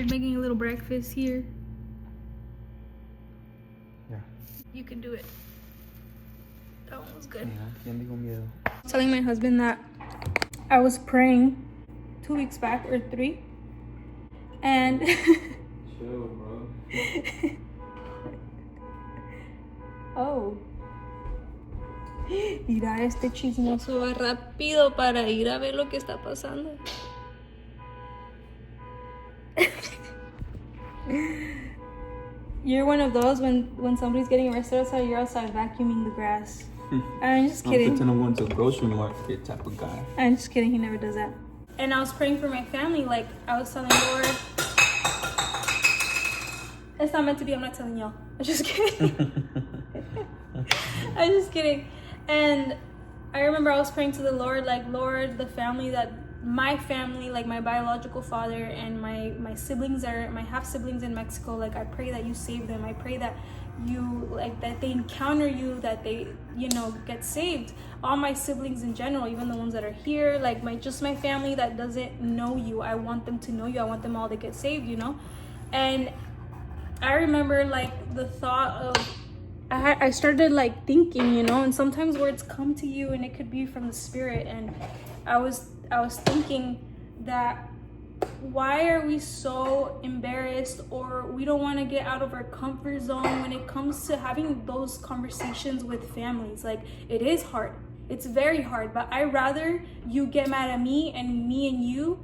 We're making a little breakfast here. Yeah. You can do it. That one was good. ¿Quién dijo miedo? Telling my husband that I was praying 2 weeks back or 3, and Chill, bro. oh, mira, este chismoso va rápido para ir a ver lo que está pasando. You're one of those when somebody's getting arrested outside, you're outside vacuuming the grass. I'm just kidding. I'm going to a grocery market type of guy. I'm just kidding. He never does that. And I was praying for my family. Like, I was telling Lord, it's not meant to be. I'm not telling y'all. I'm just kidding. I'm just kidding. And I remember I was praying to the Lord, like, Lord, the family that my family, like my biological father and my siblings are my half siblings in Mexico, like I pray that you save them. I pray that you, like, that they encounter you, that they, you know, get saved. All my siblings in general, even the ones that are here, like my family that doesn't know you, I want them to know you. I want them all to get saved, you know. And I remember, like, the thought of I started like thinking, you know, and sometimes words come to you and it could be from the Spirit, and I was thinking that why are we so embarrassed, or we don't want to get out of our comfort zone when it comes to having those conversations with families? Like, it is hard. It's very hard, but I rather you get mad at me and you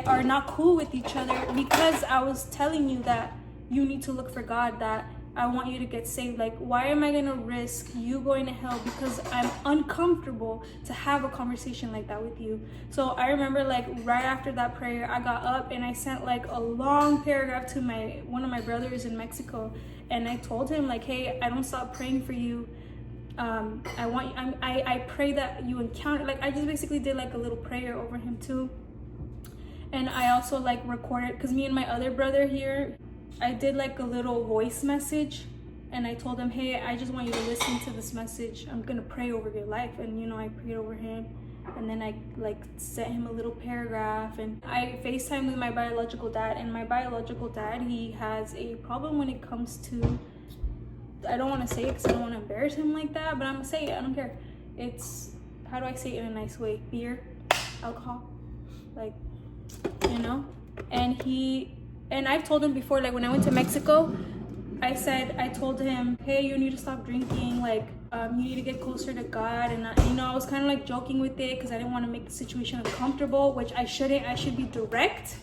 are not cool with each other because I was telling you that you need to look for God, that I want you to get saved. Like, why am I gonna risk you going to hell because I'm uncomfortable to have a conversation like that with you? So I remember, like, right after that prayer, I got up and I sent like a long paragraph to one of my brothers in Mexico, and I told him, like, hey, I don't stop praying for you. I pray that you encounter, like, I just basically did like a little prayer over him too. And I also like recorded, because me and my other brother here, I did like a little voice message, and I told him, hey, I just want you to listen to this message. I'm gonna pray over your life. And, you know, I prayed over him, and then I like sent him a little paragraph. And I FaceTimed with my biological dad, and my biological dad, he has a problem when it comes to, I don't want to say it because I don't want to embarrass him like that, but I'm gonna say it. I don't care. It's, how do I say it in a nice way? Beer, alcohol, like, you know. And I've told him before, like when I went to Mexico, I told him, hey, you need to stop drinking, like, you need to get closer to God. And you know, I was kind of like joking with it because I didn't want to make the situation uncomfortable, which I shouldn't. I should be direct.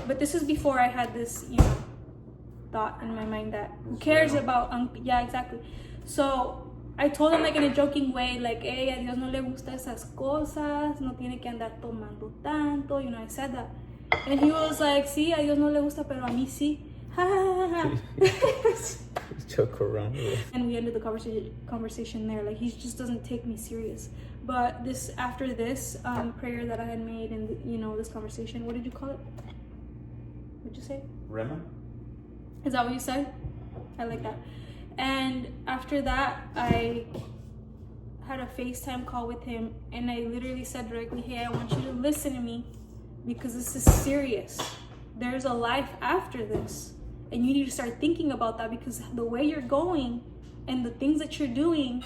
But this is before I had this, you know, thought in my mind that who cares about, yeah, exactly. So I told him, like, in a joking way, like, hey, a Dios no le gusta esas cosas, no tiene que andar tomando tanto, you know, I said that. And he was like, sí, a Dios no le gusta, pero a mí sí. Joke around with. And we ended the conversation there. Like, he just doesn't take me serious. But after this prayer that I had made, and, you know, this conversation, what did you call it? What'd you say? Rema? Is that what you said? I like that. And after that, I had a FaceTime call with him, and I literally said directly, hey, I want you to listen to me, because this is serious. There's a life after this, and you need to start thinking about that, because the way you're going and the things that you're doing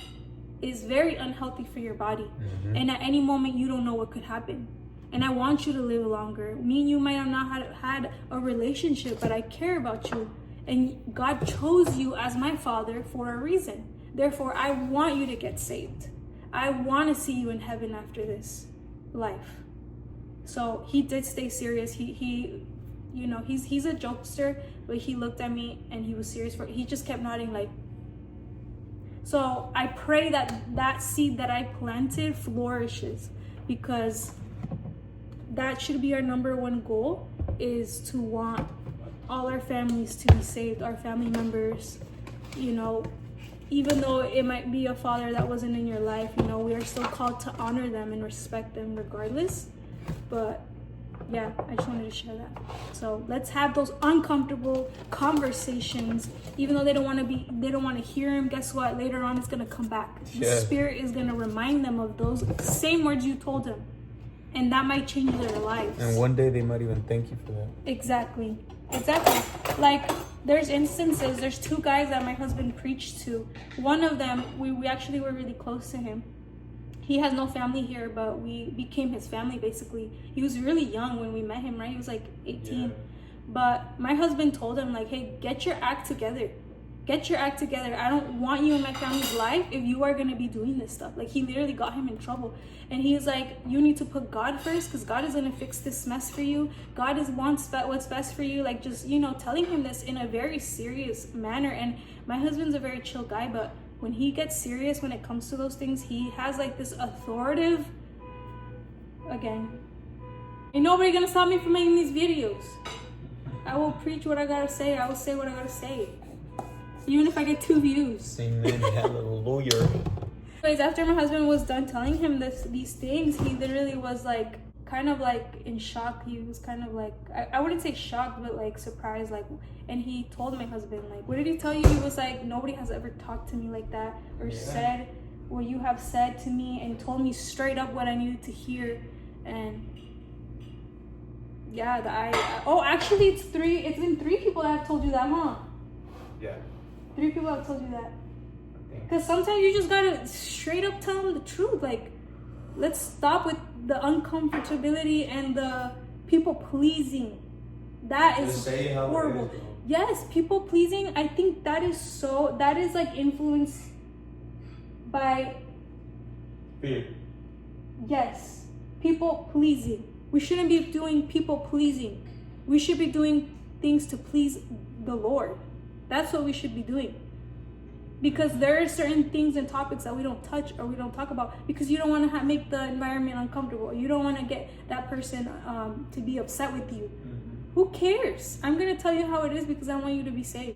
is very unhealthy for your body. Mm-hmm. And at any moment, you don't know what could happen. And I want you to live longer. Me and you might have not had a relationship, but I care about you, and God chose you as my father for a reason. Therefore, I want you to get saved. I want to see you in heaven after this life. So he did stay serious. He you know, he's a jokester, but he looked at me and he was serious he just kept nodding, like. So I pray that seed that I planted flourishes, because that should be our number one goal, is to want all our families to be saved, our family members, you know, even though it might be a father that wasn't in your life, you know, we are still called to honor them and respect them regardless. But yeah, I just wanted to share that. So let's have those uncomfortable conversations, even though they don't want to hear him. Guess what? Later on, it's going to come back. The Spirit is going to remind them of those same words you told him. and that might change their lives. And one day they might even thank you for that. Exactly. Like, there's instances, there's 2 guys that my husband preached to. One of them, we actually were really close to him. He has no family here, but we became his family, basically. He was really young when we met him, right? He was like 18. Yeah. But my husband told him, like, hey, get your act together. Get your act together. I don't want you in my family's life if you are going to be doing this stuff. Like, he literally got him in trouble. And he's like, you need to put God first, because God is going to fix this mess for you. God wants what's best for you. Like, just, telling him this in a very serious manner. And my husband's a very chill guy, but when he gets serious when it comes to those things, he has like this authoritative, again, ain't nobody gonna stop me from making these videos. I will preach what I gotta say. I will say what I gotta say, even if I get 2 views. Amen. Hallelujah. Anyways, after my husband was done telling him these things, he literally was like kind of like in shock. He was kind of like, I wouldn't say shocked, but like surprised. Like, and he told my husband, like, what did he tell you? He was like, nobody has ever talked to me like that, or said what you have said to me, and told me straight up what I needed to hear. And yeah, actually it's been 3 people that have told you that, huh? Yeah. 3 people have told you that. Because sometimes you just gotta straight up tell them the truth. Like, let's stop with the uncomfortability and the people pleasing. That is horrible. Yes, people pleasing. I think that is like influenced by fear. Yes, people pleasing. We shouldn't be doing people pleasing. We should be doing things to please the Lord. That's what we should be doing. Because there are certain things and topics that we don't touch or we don't talk about because you don't want to make the environment uncomfortable. You don't want to get that person to be upset with you. Mm-hmm. Who cares? I'm going to tell you how it is because I want you to be safe.